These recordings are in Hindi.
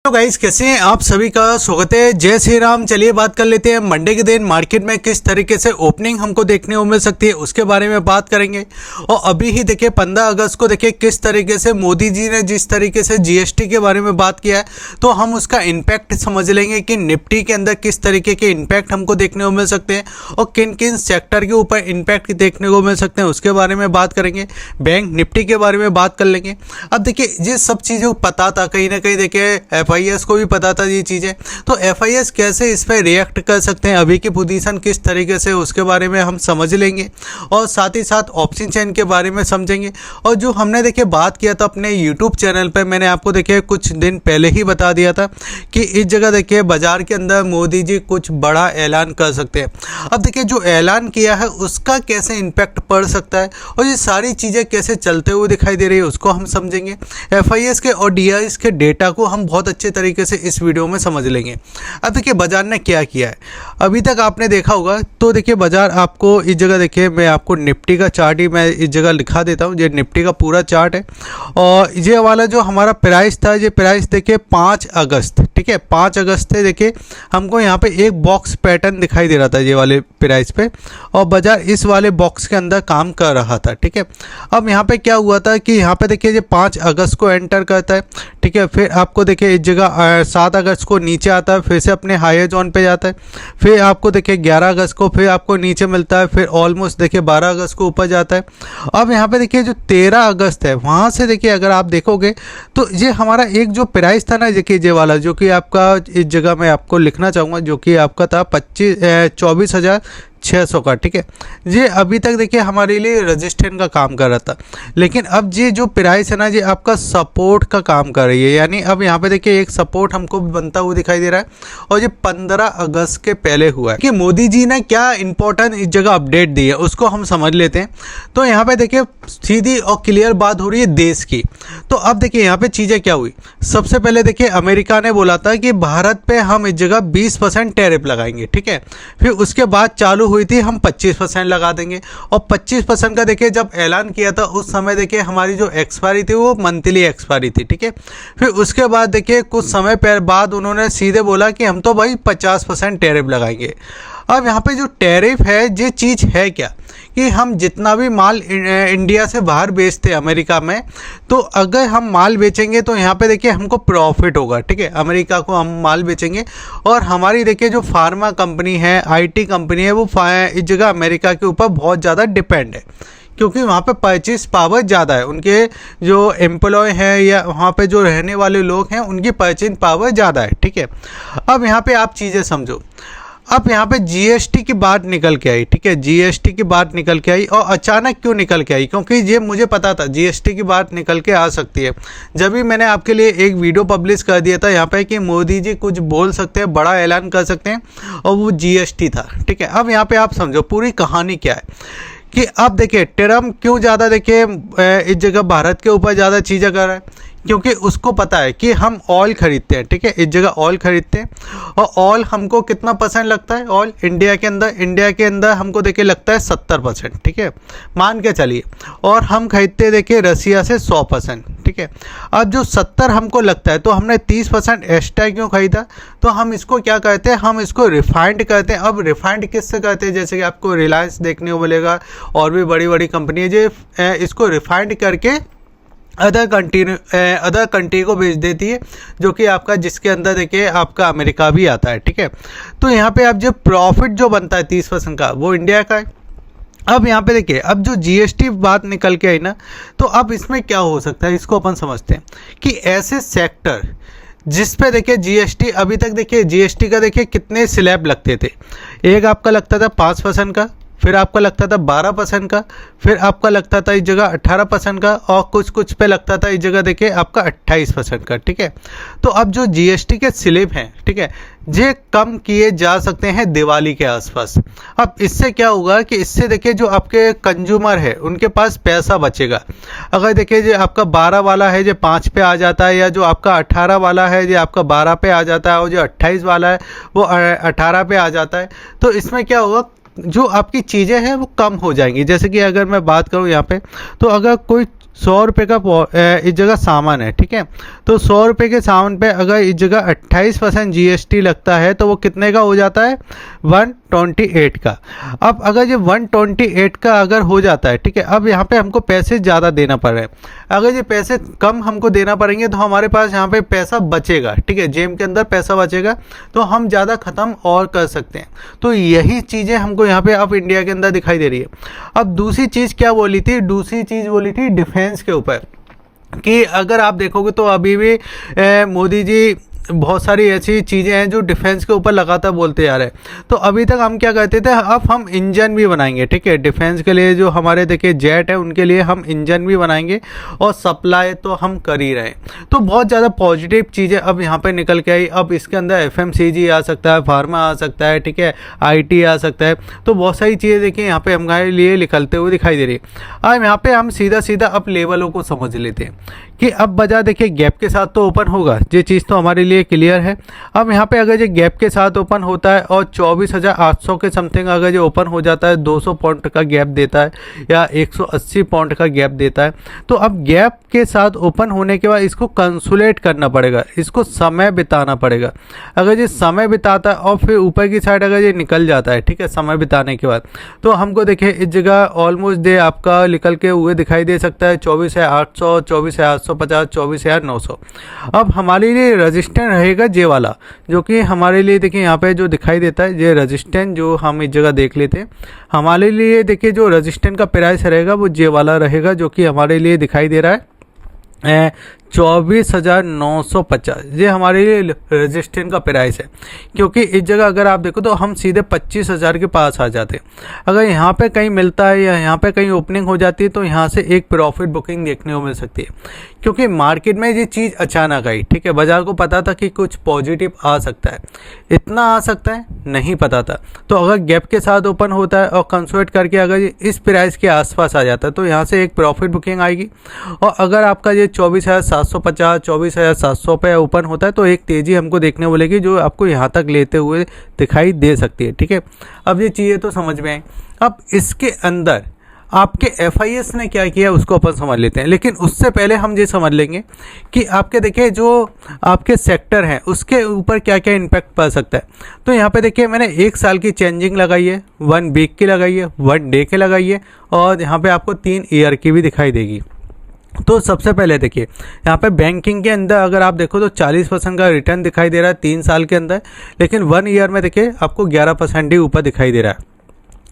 तो गाइस कैसे हैं आप सभी का स्वागत है। जय श्री राम। चलिए बात कर लेते हैं मंडे के दिन मार्केट में किस तरीके से ओपनिंग हमको देखने को मिल सकती है उसके बारे में बात करेंगे। और अभी ही देखिए 15 अगस्त को देखिए किस तरीके से मोदी जी ने जिस तरीके से जीएसटी के बारे में बात किया है तो हम उसका इम्पैक्ट समझ लेंगे कि निफ्टी के अंदर किस तरीके के इम्पैक्ट हमको देखने को मिल सकते हैं और किन किन सेक्टर के ऊपर इम्पैक्ट देखने को मिल सकते हैं उसके बारे में बात करेंगे। बैंक निफ्टी के बारे में बात कर लेंगे। अब देखिए ये सब चीज़ों को पता था, कहीं ना कहीं देखिए एफआईएस को भी पता था ये चीज़ें, तो एफआईएस कैसे इस पर रिएक्ट कर सकते हैं, अभी की पोजीशन किस तरीके से उसके बारे में हम समझ लेंगे और साथ ही साथ ऑप्शन चेन के बारे में समझेंगे। और जो हमने देखिए बात किया था अपने यूट्यूब चैनल पर, मैंने आपको देखिए कुछ दिन पहले ही बता दिया था कि इस जगह देखिए बाजार के अंदर मोदी जी कुछ बड़ा ऐलान कर सकते हैं। अब देखिए जो ऐलान किया है उसका कैसे इम्पैक्ट पड़ सकता है और ये सारी चीज़ें कैसे चलते हुए दिखाई दे रही है उसको हम समझेंगे। एफआईएस के और डीआईएस के डेटा को हम बहुत अच्छे तरीके से इस वीडियो में समझ लेंगे। अब देखिए बाजार ने क्या किया है, अभी तक आपने देखा होगा तो देखिए बाजार आपको इस जगह देखिए, मैं आपको निफ्टी का चार्ट ही मैं इस जगह लिखा देता हूँ। ये निफ्टी का पूरा चार्ट है और ये वाला जो हमारा प्राइस था, ये प्राइस देखिए 5 अगस्त, ठीक है 5 अगस्त से देखिए हमको यहाँ पे एक बॉक्स पैटर्न दिखाई दे रहा था ये वाले प्राइस पे और बाजार इस वाले बॉक्स के अंदर काम कर रहा था, ठीक है। अब यहाँ पे क्या हुआ था कि यहाँ पे देखिए ये 5 अगस्त को एंटर करता है, ठीक है। फिर आपको देखिए इस जगह 7 अगस्त को नीचे आता है, फिर से अपने हायर जोन पे जाता है, फिर आपको देखिए 11 अगस्त को फिर आपको नीचे मिलता है, फिर ऑलमोस्ट देखिए 12 अगस्त को ऊपर जाता है। अब यहाँ पे देखिए जो 13 अगस्त है वहाँ से देखिए अगर आप देखोगे तो ये हमारा एक जो प्राइस था ना देखिए ये वाला, जो कि आपका इस जगह मैं आपको लिखना चाहूँगा, जो कि आपका था 24,600 का, ठीक है। ये अभी तक देखिए हमारे लिए रजिस्टेंस का काम कर रहा था, लेकिन अब ये जो प्राइस है ना ये आपका सपोर्ट का काम कर रही है। यानी अब यहाँ पे देखिए एक सपोर्ट हमको बनता हुआ दिखाई दे रहा है और ये 15 अगस्त के पहले हुआ है कि मोदी जी ने क्या इंपॉर्टेंट इस जगह अपडेट दी है उसको हम समझ लेते हैं। तो यहाँ पे देखिए सीधी और क्लियर बात हो रही है देश की। तो अब देखिए यहाँ पे चीज़ें क्या हुई, सबसे पहले देखिए अमेरिका ने बोला था कि भारत पे हम इस जगह 20% टैरिफ लगाएंगे, ठीक है। फिर उसके बाद चालू हुई थी हम 25% लगा देंगे और 25% का देखिए जब ऐलान किया था उस समय देखिए हमारी जो एक्सपायरी थी वो मंथली एक्सपायरी थी, ठीक है। फिर उसके बाद देखिए कुछ समय बाद उन्होंने सीधे बोला कि हम तो भाई 50% टैरिफ लगाएंगे। अब यहाँ पे जो टैरिफ है ये चीज़ है क्या कि हम जितना भी माल इंडिया से बाहर बेचते हैं अमेरिका में, तो अगर हम माल बेचेंगे तो यहाँ पे देखिए हमको प्रॉफिट होगा, ठीक है। अमेरिका को हम माल बेचेंगे और हमारी देखिए जो फार्मा कंपनी है, आईटी कंपनी है, वो इस जगह अमेरिका के ऊपर बहुत ज़्यादा डिपेंड है क्योंकि वहाँ पे परचेज पावर ज़्यादा है, उनके जो एम्प्लॉय हैं या वहाँ पे जो रहने वाले लोग हैं उनकी परचेज पावर ज़्यादा है, ठीक है। अब यहाँ पे आप चीज़ें समझो, अब यहाँ पे जीएसटी की बात निकल के आई, ठीक है। जीएसटी की बात निकल के आई और अचानक क्यों निकल के आई, क्योंकि ये मुझे पता था जीएसटी की बात निकल के आ सकती है। जब भी मैंने आपके लिए एक वीडियो पब्लिश कर दिया था यहाँ पे कि मोदी जी कुछ बोल सकते हैं, बड़ा ऐलान कर सकते हैं, और वो जीएसटी था, ठीक है। अब यहाँ पे आप समझो पूरी कहानी क्या है कि अब देखिए ट्रम्प क्यों ज़्यादा देखिए इस जगह भारत के ऊपर ज़्यादा चीज़ें कर रहा है, क्योंकि उसको पता है कि हम ऑयल खरीदते हैं, ठीक है। इस जगह ऑयल खरीदते हैं और ऑयल हमको कितना परसेंट लगता है, ऑयल इंडिया के अंदर हमको देखिए लगता है 70%, ठीक है, मान के चलिए। और हम खरीदते देखिए रसिया से 100%, ठीक है। अब जो 70 हमको लगता है तो हमने 30% एक्स्ट्रा क्यों खरीदा, तो हम इसको क्या कहते हैं, हम इसको रिफाइंड करते हैं। अब रिफाइंड किससे करते हैं, जैसे कि आपको रिलायंस देखने को मिलेगा और भी बड़ी बड़ी कंपनी है जो इसको रिफाइंड करके अदर कंट्री को भेज देती है, जो कि आपका जिसके अंदर देखिए आपका अमेरिका भी आता है, ठीक है। तो यहाँ पे अब जो प्रॉफिट जो बनता है 30% का वो इंडिया का है। अब यहाँ पे देखिए अब जो जीएसटी बात निकल के आई ना, तो अब इसमें क्या हो सकता है इसको अपन समझते हैं कि ऐसे सेक्टर जिस पे देखिए जीएसटी अभी तक देखिए जीएसटी का देखिए कितने स्लैब लगते थे, एक आपका लगता था 5% का, फिर आपका लगता था 12% का, फिर आपका लगता था इस जगह 18% का और कुछ पे लगता था इस जगह देखिए आपका 28% का, ठीक है। तो अब जो जीएसटी के स्लैब हैं, ठीक है, ये कम किए जा सकते हैं दिवाली के आसपास। अब इससे क्या होगा कि इससे देखिए जो आपके कंज्यूमर है उनके पास पैसा बचेगा। अगर देखिए जो आपका 12 वाला है जो 5 पे आ जाता है, या जो आपका 18 वाला है जो आपका 12 पे आ जाता है, और जो 28 वाला है वो 18 पे आ जाता है, तो इसमें क्या होगा जो आपकी चीज़ें हैं वो कम हो जाएंगी। जैसे कि अगर मैं बात करूँ यहाँ पे, तो अगर कोई 100 रुपये का इस जगह सामान है, ठीक है, तो 100 रुपये के सामान पे अगर इस जगह 28% GST लगता है तो वो कितने का हो जाता है, 128 का। अब अगर ये 128 का अगर हो जाता है, ठीक है, अब यहाँ पे हमको पैसे ज़्यादा देना पड़ रहे हैं। अगर ये पैसे कम हमको देना पड़ेंगे तो हमारे पास यहाँ पे पैसा बचेगा, ठीक है, जेब के अंदर पैसा बचेगा तो हम ज़्यादा ख़त्म और कर सकते हैं। तो यही चीज़ें हमको यहाँ पे अब इंडिया के अंदर दिखाई दे रही है। अब दूसरी चीज़ क्या बोली थी, दूसरी चीज़ बोली थी डिफेंस के ऊपर, कि अगर आप देखोगे तो अभी भी मोदी जी बहुत सारी ऐसी चीज़ें हैं जो डिफेंस के ऊपर लगातार बोलते आ रहे हैं। तो अभी तक हम क्या कहते थे, अब हम इंजन भी बनाएंगे, ठीक है, डिफेंस के लिए जो हमारे देखिए जेट है उनके लिए हम इंजन भी बनाएंगे और सप्लाई तो हम कर ही रहे हैं। तो बहुत ज़्यादा पॉजिटिव चीज़ें अब यहाँ पे निकल के आई। अब इसके अंदर FMCG आ सकता है, फार्मा आ सकता है, ठीक है, IT आ सकता है। तो बहुत सारी चीज़ें देखिए यहाँ पे हमारे लिए निकलते हुए दिखाई दे रही है। अब यहाँ पे हम सीधा सीधा अब लेवलों को समझ लेते हैं कि अब बाजार देखिए गैप के साथ तो ओपन होगा, ये चीज़ तो हमारे लिए क्लियर है। अब यहाँ पे अगर ये गैप के साथ ओपन होता है और 24,800 के समथिंग अगर ये ओपन हो जाता है, 200 पॉइंट का गैप देता है या 180 पॉइंट का गैप देता है, तो अब गैप के साथ ओपन होने के बाद इसको कंसोलिडेट करना पड़ेगा, इसको समय बिताना पड़ेगा। अगर ये समय बिताता है और फिर ऊपर की साइड अगर ये निकल जाता है, ठीक है, समय बिताने के बाद, तो हमको देखिए इस जगह ऑलमोस्ट डे आपका निकल के हुए दिखाई दे सकता है 24,800, 24,850, 24,900। अब हमारे लिए रजिस्टेंस रहेगा ये वाला, जो कि हमारे लिए देखिए यहाँ पे जो दिखाई देता है ये रजिस्टेंस, जो हम इस जगह देख लेते हैं हमारे लिए देखिए जो रजिस्टेंस का प्राइस रहेगा वो ये वाला रहेगा, जो कि हमारे लिए दिखाई दे रहा है 24,950। ये हमारे लिए रजिस्टेंस का प्राइस है, क्योंकि इस जगह अगर आप देखो तो हम सीधे 25,000 के पास आ जाते हैं। अगर यहाँ पे कहीं मिलता है या यहाँ पे कहीं ओपनिंग हो जाती है तो यहाँ से एक प्रॉफिट बुकिंग देखने को मिल सकती है, क्योंकि मार्केट में ये चीज़ अचानक आई, ठीक है, बाजार को पता था कि कुछ पॉजिटिव आ सकता है, इतना आ सकता है नहीं पता था। तो अगर गैप के साथ ओपन होता है और कंसोलिडेट करके अगर ये इस प्राइस के आसपास आ जाता है तो यहाँ से एक प्रॉफिट बुकिंग आएगी। और अगर आपका ये 24,750, 24,700 पे ओपन होता है तो एक तेज़ी हमको देखने को मिलेगी जो आपको यहाँ तक लेते हुए दिखाई दे सकती है, ठीक है। अब ये चीज़ें तो समझ में आई। अब इसके अंदर आपके FIS ने क्या किया उसको अपन समझ लेते हैं, लेकिन उससे पहले हम ये समझ लेंगे कि आपके देखिए जो आपके सेक्टर हैं उसके ऊपर क्या क्या इम्पैक्ट पड़ सकता है। तो यहाँ पे देखिए मैंने 1 साल की चेंजिंग लगाई है, 1 वीक की लगाई है, 1 डे की लगाई है और यहाँ पे आपको 3 ईयर की भी दिखाई देगी। तो सबसे पहले देखिए यहाँ पे बैंकिंग के अंदर अगर आप देखो तो 40% का रिटर्न दिखाई दे रहा है 3 साल के अंदर, लेकिन 1 ईयर में देखिए आपको 11% ही ऊपर दिखाई दे रहा है।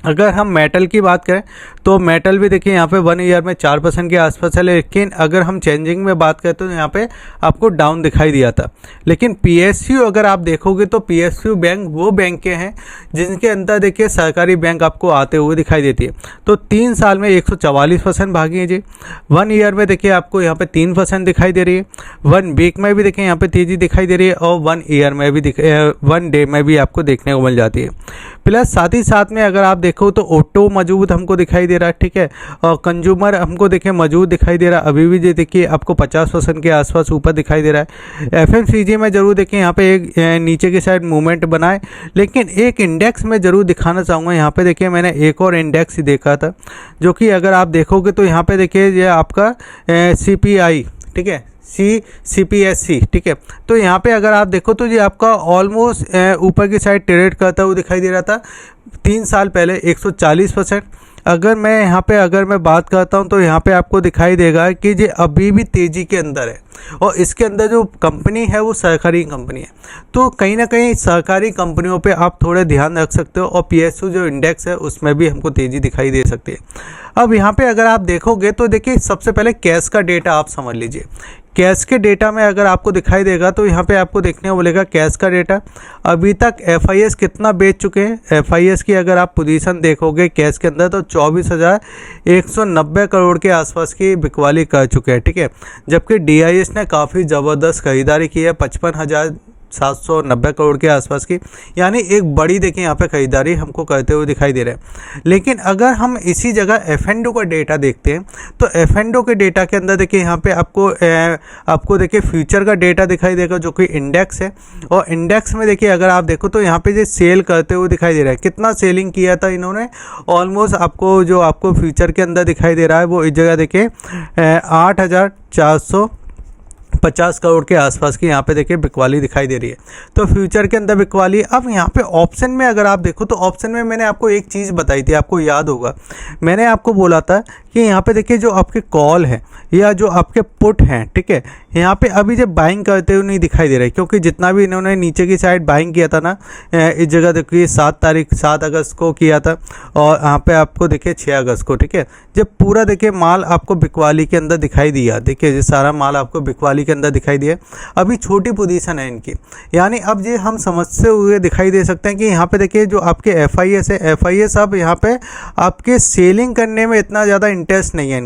अगर हम मेटल की बात करें तो मेटल भी देखिए यहाँ पे 1 ईयर में 4% के आसपास है, लेकिन अगर हम चेंजिंग में बात करें तो यहाँ पे आपको डाउन दिखाई दिया था। लेकिन PSU अगर आप देखोगे तो PSU बैंक वो बैंक के हैं जिनके अंदर देखिए सरकारी बैंक आपको आते हुए दिखाई देती है। तो 3 साल में 144% भागी है जी, 1 ईयर में देखिए आपको यहाँ पे 3% दिखाई दे रही है, 1 वीक में भी देखिए यहाँ पे तेज़ी दिखाई दे रही है और 1 ईयर में भी 1 डे में भी आपको देखने को मिल जाती है। प्लस साथ ही साथ में अगर आप देखो तो ऑटो मौजूद हमको दिखाई दे रहा है, ठीक है, और कंज्यूमर हमको देखिए मौजूद दिखाई दे रहा है। अभी भी देखिए आपको 50% के आसपास ऊपर दिखाई दे रहा है। FMCG में जरूर देखिए यहाँ पे एक नीचे की साइड मूवमेंट बनाए, लेकिन एक इंडेक्स में ज़रूर दिखाना चाहूँगा। यहाँ पे देखिए मैंने एक और इंडेक्स ही देखा था, जो कि अगर आप देखोगे तो यहाँ पे देखिए ये आपका CPI, ठीक है, CPSC, ठीक है। तो यहाँ पे अगर आप देखो तो ये आपका ऑलमोस्ट ऊपर की साइड ट्रेड करता हुआ दिखाई दे रहा था 3 साल पहले 140%। अगर मैं यहाँ पे अगर मैं बात करता हूँ तो यहाँ पे आपको दिखाई देगा कि ये अभी भी तेज़ी के अंदर है और इसके अंदर जो कंपनी है वो सरकारी कंपनी है। तो कहीं ना कहीं सरकारी कंपनियों पे आप थोड़े ध्यान रख सकते हो और PSU जो इंडेक्स है उसमें भी हमको तेज़ी दिखाई दे सकती है। अब यहाँ पे अगर आप देखोगे तो देखिए सबसे पहले कैश का डेटा आप समझ लीजिए। कैश के डेटा में अगर आपको दिखाई देगा तो यहाँ पे आपको देखने को मिलेगा कैश का डेटा। अभी तक FIS कितना बेच चुके हैं, FIS की अगर आप पोजीशन देखोगे कैश के अंदर तो 24,190 करोड़ के आसपास की बिकवाली कर चुके हैं, ठीक है। जबकि DIS ने काफ़ी ज़बरदस्त खरीदारी की है, 55,000 790 करोड़ के आसपास की, यानी एक बड़ी देखिए यहाँ पे खरीदारी हमको करते हुए दिखाई दे रहा है। लेकिन अगर हम इसी जगह F&O का डेटा देखते हैं तो F&O के डेटा के अंदर देखिए यहाँ पे आपको देखिए फ्यूचर का डेटा दिखाई देगा जो कि इंडेक्स है, और इंडेक्स में देखिए अगर आप देखो तो यहाँ पे जो सेल करते हुए दिखाई दे रहा है, कितना सेलिंग किया था इन्होंने, ऑलमोस्ट आपको फ्यूचर के अंदर दिखाई दे रहा है वो इस जगह देखिए 8,450 करोड़ के आसपास की यहाँ पे देखिए बिकवाली दिखाई दे रही है। तो फ्यूचर के अंदर बिकवाली। अब यहाँ पे ऑप्शन में अगर आप देखो तो ऑप्शन में मैंने आपको एक चीज़ बताई थी, आपको याद होगा मैंने आपको बोला था कि यहाँ पे देखिए जो आपके कॉल है या जो आपके पुट हैं, ठीक है, यहाँ पे अभी जब बाइंग करते हुए नहीं दिखाई दे रहे, क्योंकि जितना भी इन्होंने नीचे की साइड बाइंग किया था ना, इस जगह देखिए 7 अगस्त को किया था, और यहाँ पे आपको देखिए 6 अगस्त को, ठीक है, जब पूरा देखिए माल आपको बिकवाली के अंदर दिखाई दिया, देखिए ये सारा माल आपको बिकवाली के अंदर दिखाई दिया। अभी छोटी पोजीशन है इनकी, यानी अब ये हम समझते हुए दिखाई दे सकते हैं कि यहाँ पे देखिए जो आपके FIS है, FIS अब यहाँ पे आपके सेलिंग करने में इतना ज़्यादा इंटरेस्ट नहीं है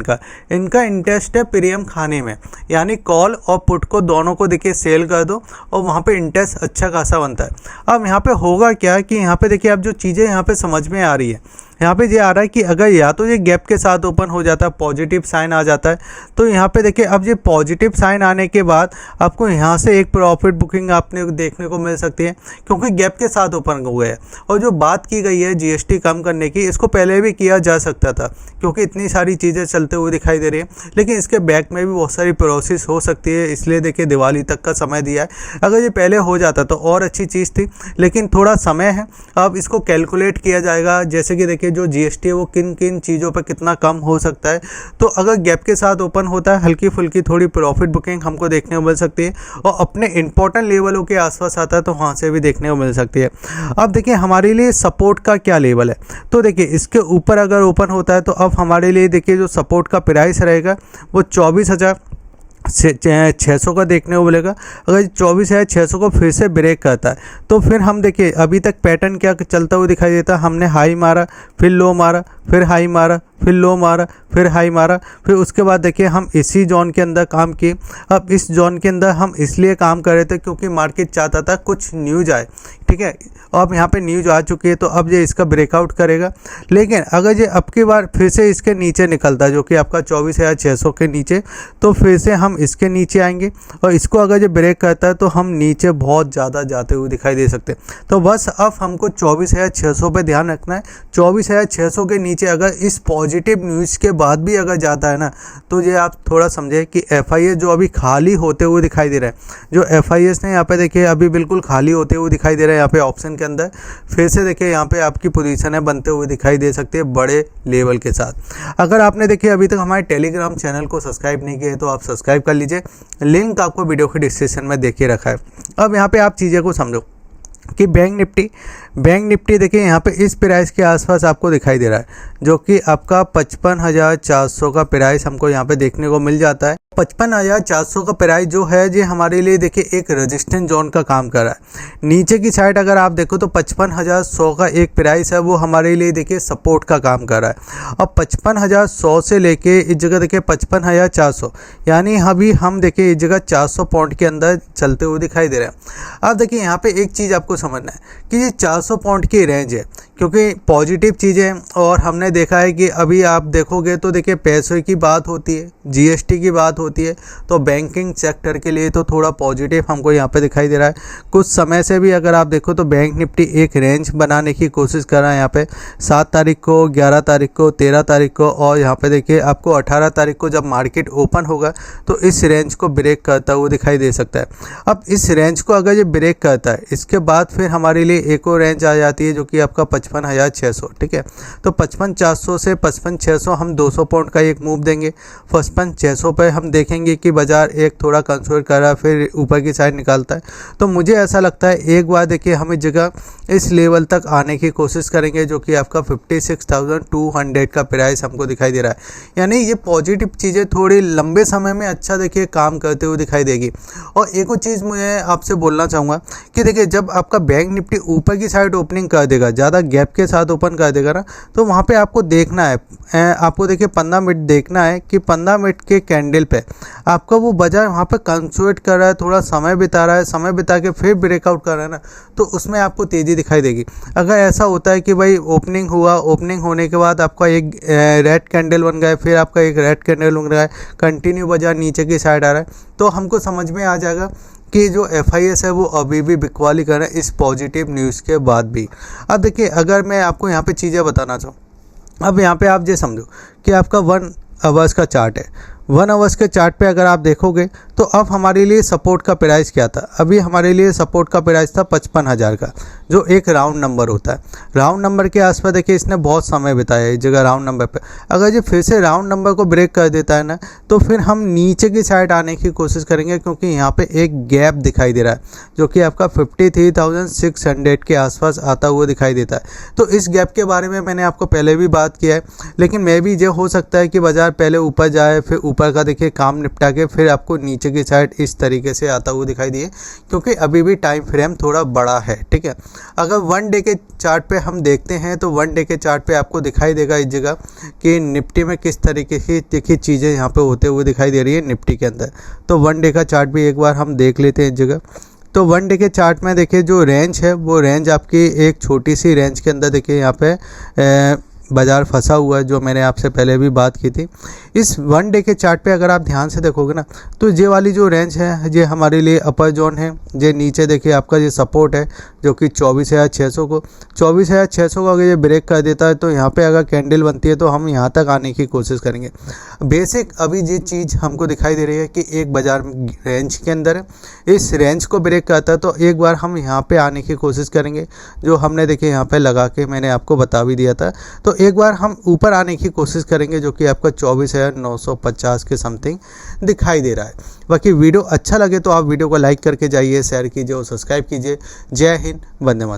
इनका इंटरेस्ट है प्रीमियम खाने में, यानी कॉल और पुट को दोनों को देखिए सेल कर दो और वहाँ पे इंटरेस्ट अच्छा खासा बनता है। अब यहाँ पे होगा क्या कि यहाँ पे देखिए अब जो चीज़ें यहाँ पे समझ में आ रही है, यहाँ पे ये आ रहा है कि अगर या तो ये गैप के साथ ओपन हो जाता है, पॉजिटिव साइन आ जाता है, तो यहाँ पे देखिए अब ये पॉजिटिव साइन आने के बाद आपको यहाँ से एक प्रॉफिट बुकिंग आपने देखने को मिल सकती है, क्योंकि गैप के साथ ओपन हुए है। और जो बात की गई है GST कम करने की, इसको पहले भी किया जा सकता था, क्योंकि इतनी सारी चीज़ें चलते हुए दिखाई दे रही है, लेकिन इसके बैक में भी बहुत सारी प्रोसेस हो सकती है, इसलिए देखिए दिवाली तक का समय दिया है। अगर ये पहले हो जाता तो और अच्छी चीज़ थी, लेकिन थोड़ा समय है, अब इसको कैलकुलेट किया जाएगा, जैसे कि देखिए जो GST है वो किन किन चीज़ों पर कितना कम हो सकता है। तो अगर गैप के साथ ओपन होता है, हल्की फुल्की थोड़ी प्रॉफिट बुकिंग हमको देखने को मिल सकती है, और अपने इंपॉर्टेंट लेवलों के आसपास आता है तो वहाँ से भी देखने को मिल सकती है। अब देखिए हमारे लिए सपोर्ट का क्या लेवल है, तो देखिए इसके ऊपर अगर ओपन होता है तो अब हमारे लिए देखिए जो सपोर्ट का प्राइस रहेगा वो 24,600 का देखने को मिलेगा। अगर 24,600 को फिर से ब्रेक करता है तो फिर हम देखिए अभी तक पैटर्न क्या चलता हुआ दिखाई देता है, हमने हाई मारा, फिर लो मारा, फिर हाई मारा, फिर लो मारा, फिर हाई मारा, फिर उसके बाद देखिए हम इसी जोन के अंदर काम किए। अब इस जोन के अंदर हम इसलिए काम कर रहे थे क्योंकि मार्केट चाहता था कुछ न्यूज आए, ठीक है, अब यहाँ पे न्यूज आ चुकी है तो अब ये इसका ब्रेकआउट करेगा। लेकिन अगर ये अब की बार फिर से इसके नीचे निकलता है, जो कि आपका 24,600 के नीचे, तो फिर से हम इसके नीचे आएंगे, और इसको अगर ये ब्रेक करता है तो हम नीचे बहुत ज़्यादा जाते हुए दिखाई दे सकते हैं। तो बस अब हमको 24,600 पे ध्यान रखना है। 24,600 के नीचे अगर इस पॉजिटिव न्यूज़ के बाद भी अगर जाता है ना, तो ये आप थोड़ा समझे कि FIS जो अभी खाली होते हुए दिखाई दे रहा है, जो FIS ने यहाँ पे देखिए अभी बिल्कुल खाली होते हुए दिखाई दे रहा है, यहाँ पे ऑप्शन के अंदर फिर से देखिए यहाँ पे आपकी पोजीशनें बनते हुए दिखाई दे सकती है बड़े लेवल के साथ। अगर आपने देखिए अभी तक हमारे टेलीग्राम चैनल को सब्सक्राइब नहीं किया है तो आप सब्सक्राइब कर लीजिए, लिंक आपको वीडियो के डिस्क्रिप्शन में देखिए रखा है। अब यहाँ पे आप चीज़ें को समझो कि बैंक निफ्टी देखिए यहाँ पे इस प्राइस के आसपास आपको दिखाई दे रहा है, जो कि आपका 55,400 का प्राइस हमको यहाँ पे देखने को मिल जाता है। 55,400 का प्राइस जो है ये हमारे लिए देखिए एक रेजिस्टेंस जोन का काम कर रहा है। नीचे की साइड अगर आप देखो तो 55,100 का एक प्राइस है, वो हमारे लिए देखिए सपोर्ट का काम कर रहा है। अब 55,100 से लेके इस जगह देखिए 55,400, यानी अभी हम देखिए इस जगह 400 पॉइंट के अंदर चलते हुए दिखाई दे रहे हैं। अब देखिए यहाँ पे एक चीज़ आपको समझना है कि ये 400 पॉइंट की रेंज है, क्योंकि पॉजिटिव चीज़ें, और हमने देखा है कि अभी आप देखोगे तो देखिए पैसों की बात होती है, GST की बात होती है, तो बैंकिंग सेक्टर के लिए तो थोड़ा पॉजिटिव हमको यहाँ पे दिखाई दे रहा है। कुछ समय से भी अगर आप देखो तो बैंक निफ्टी एक रेंज बनाने की कोशिश कर रहा है, यहाँ पे 7 तारीख को, 11 तारीख को, 13 तारीख को, और यहाँ पे देखिए आपको 18 तारीख को जब मार्केट ओपन होगा तो इस रेंज को ब्रेक करता हुआ दिखाई दे सकता है। अब इस रेंज को अगर ये ब्रेक करता है, इसके बाद फिर हमारे लिए एक और रेंज आ जाती है जो कि आपका 55,600, ठीक है। तो 55,400 से 55,600 हम 200 पॉइंट का एक मूव देंगे। 55,600 पे हम देखेंगे कि बाजार एक थोड़ा कंसोलिडेट कर रहा है, फिर ऊपर की साइड निकालता है, तो मुझे ऐसा लगता है एक बार देखिए हम इस जगह इस लेवल तक आने की कोशिश करेंगे, जो कि आपका 56,200 का प्राइस हमको दिखाई दे रहा है। यानी ये पॉजिटिव चीज़ें थोड़ी लंबे समय में अच्छा देखिए काम करते हुए दिखाई देगी। और एक और चीज़ मुझे आपसे बोलना चाहूँगा कि देखिए जब आपका बैंक निफ्टी ऊपर की साइड ओपनिंग कर देगा, ज़्यादा गैप के साथ ओपन कर देगा ना, तो वहाँ पे आपको देखना है, आपको देखिए 15 मिनट देखना है कि 15 मिनट के कैंडल पे आपका वो बाजार वहाँ पे कंसोलिडेट कर रहा है, थोड़ा समय बिता रहा है, समय बिता के फिर ब्रेकआउट कर रहा है ना, तो उसमें आपको तेज़ी दिखाई देगी। अगर ऐसा होता है कि भाई ओपनिंग हुआ, ओपनिंग होने के बाद आपका एक रेड कैंडल बन गया, फिर आपका एक रेड कैंडल बन गया है, कंटिन्यू बाजार नीचे की साइड आ रहा है, तो हमको समझ में आ जाएगा कि जो FIS है वो अभी भी बिकवाली कर रहा है इस पॉजिटिव न्यूज़ के बाद भी। अब देखिए, अगर मैं आपको यहाँ पे चीज़ें बताना चाहूँ, अब यहाँ पे आप ये समझो कि आपका 1 आवर्स का चार्ट है। 1 आवर्स के चार्ट पे अगर आप देखोगे तो अब हमारे लिए सपोर्ट का प्राइस क्या था? अभी हमारे लिए सपोर्ट का प्राइस था 55,000 का, जो एक राउंड नंबर होता है। राउंड नंबर के आसपास देखिए इसने बहुत समय बिताया है इस जगह राउंड नंबर पे। अगर ये फिर से राउंड नंबर को ब्रेक कर देता है ना, तो फिर हम नीचे की साइड आने की कोशिश करेंगे, क्योंकि यहाँ पे एक गैप दिखाई दे रहा है जो कि आपका 53,600 के आसपास आता हुआ दिखाई देता है। तो इस गैप के बारे में मैंने आपको पहले भी बात किया है, लेकिन मैं भी ये हो सकता है कि बाजार पहले ऊपर जाए, फिर ऊपर का देखिए काम निपटा के फिर आपको नीचे की साइड इस तरीके से आता हुआ दिखाई दिए, क्योंकि अभी भी टाइम फ्रेम थोड़ा बड़ा है। ठीक है, अगर 1 डे के चार्ट पे हम देखते हैं तो 1 डे के चार्ट पे आपको दिखाई देगा इस जगह कि निफ्टी में किस तरीके की देखिए चीज़ें यहाँ पे होते हुए दिखाई दे रही है निफ्टी के अंदर। तो 1 डे का चार्ट भी एक बार हम देख लेते हैं इस जगह। तो 1 डे के चार्ट में देखिए जो रेंज है वो रेंज आपकी एक छोटी सी रेंज के अंदर देखिए यहाँ पे बाज़ार फंसा हुआ है, जो मैंने आपसे पहले भी बात की थी। इस 1 डे के चार्ट पे अगर आप ध्यान से देखोगे ना, तो ये वाली जो रेंज है ये हमारे लिए अपर जोन है। ये नीचे देखिए आपका ये सपोर्ट है जो कि 24,600 को 24,600 को अगर ये ब्रेक कर देता है तो यहाँ पे अगर कैंडल बनती है तो हम यहाँ तक आने की कोशिश करेंगे। बेसिक अभी ये चीज़ हमको दिखाई दे रही है कि एक बाज़ार रेंज के अंदर है, इस रेंज को ब्रेक करता है तो एक बार हम यहाँ पे आने की कोशिश करेंगे, जो हमने देखिए यहाँ पे लगा के मैंने आपको बता भी दिया था। तो एक बार हम ऊपर आने की कोशिश करेंगे, जो कि आपका 24,950 के समथिंग दिखाई दे रहा है। बाकी वीडियो अच्छा लगे तो आप वीडियो को लाइक करके जाइए, शेयर कीजिए और सब्सक्राइब कीजिए। जय हिंद, वंदे मातरम।